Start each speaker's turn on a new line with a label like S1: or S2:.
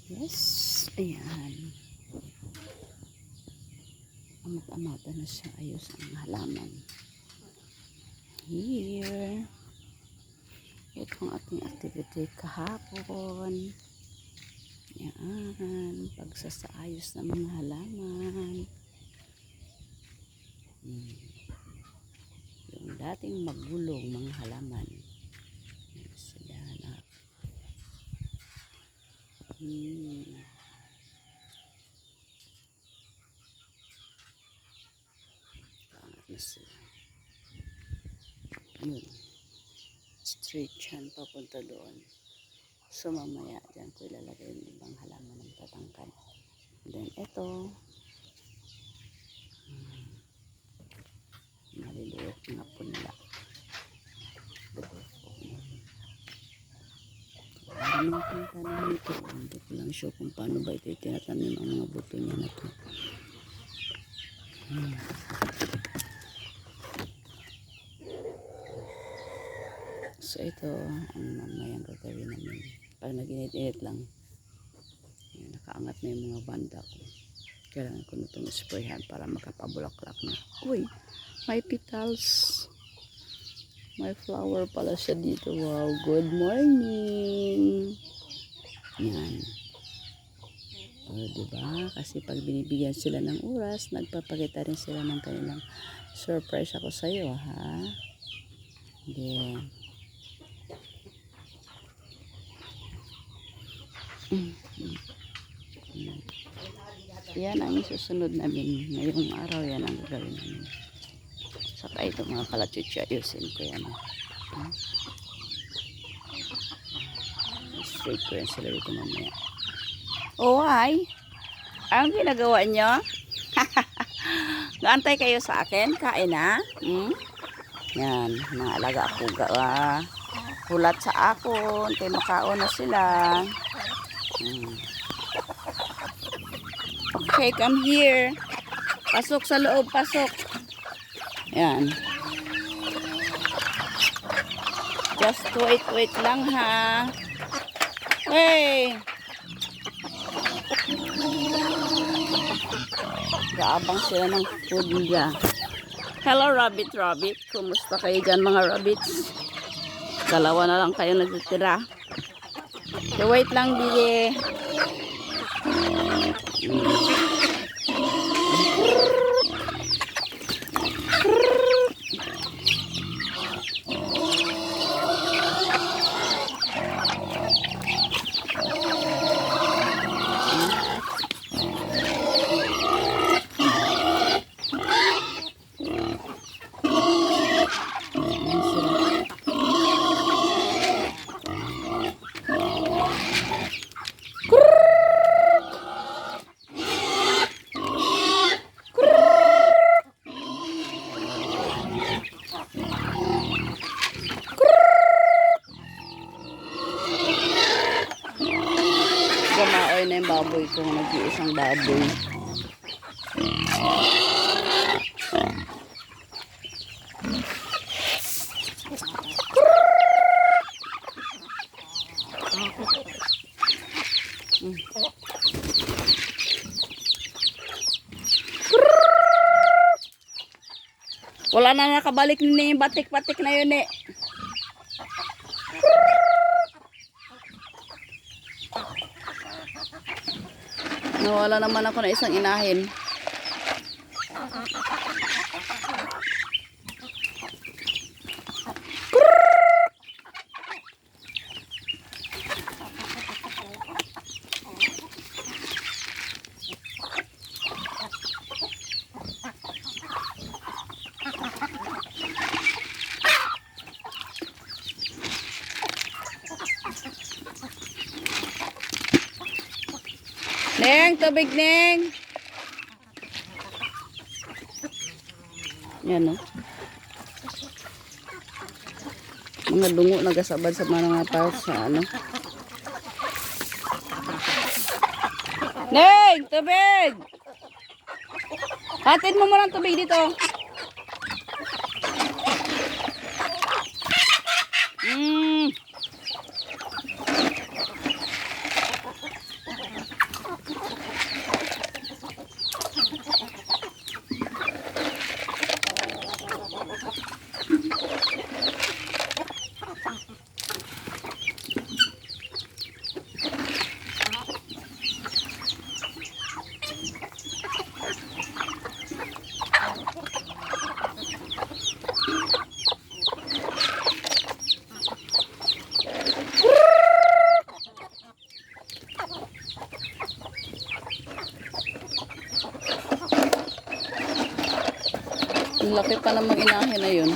S1: Yes, ayan. Amat-amata na siya. Ayos ang halaman. Here. Ito ang ating activity kahapon. Ayan. Pagsasaayos ng mga halaman. Yung dating magulong mga halaman. Ayan sila na. Pangat na sila. Yun. Straight yan papunta doon. So mamaya dyan ko ilalagay yung ibang halaman ng tatangkad. Then ito. Maliliit na punla. Ano kung tanim nito? Hindi ko lang sure kung paano ba ito itinatanim ang mga buto niya na ito. So ito ang mamayang gagawin namin. Pag nag-init-init lang, yun, nakaangat na yung mga banda ko. Kailangan ko na itong sprayhan para makapabulaklak na. Uy, may petals. May flower pala siya dito. Wow, good morning. Yan. O, diba? Kasi pag binibigyan sila ng oras, nagpapakita rin sila ng kanilang surprise ako sa'yo, ha? Then, yan ang isusunod namin. Ngayong araw, yan ang gagawin namin. Saka ito mga kalachuchi, ayusin ko yan. Straight ko yan sila dito mamaya. Oh, hi! Anong ginagawa nyo? Gaantay kayo sa akin? Kain na? Yan, mga alaga ako. Hulat sa akon. Kaya makaon na sila. Okay, come here. Pasok sa loob, pasok. Yan. Just wait lang ha. Hey! Gaabang sila ng food nila. Hello, rabbit. Kumusta kayo dyan mga rabbits? Dalawa na lang kayo nagtitira. So, wait lang, Bige. Gamaoy na yung baboy ko. Nag-iisang baboy. Wala na nakabalik ni batik-batik na yun eh. Nawala naman ako na isang inahin. Neng, tubig Neng. Yan o. Mga dungo nagasabad sa mga parts sa ano. Neng, tubig. Hatid mo muna ang tubig dito. Ang laki pa namang inahin na yun.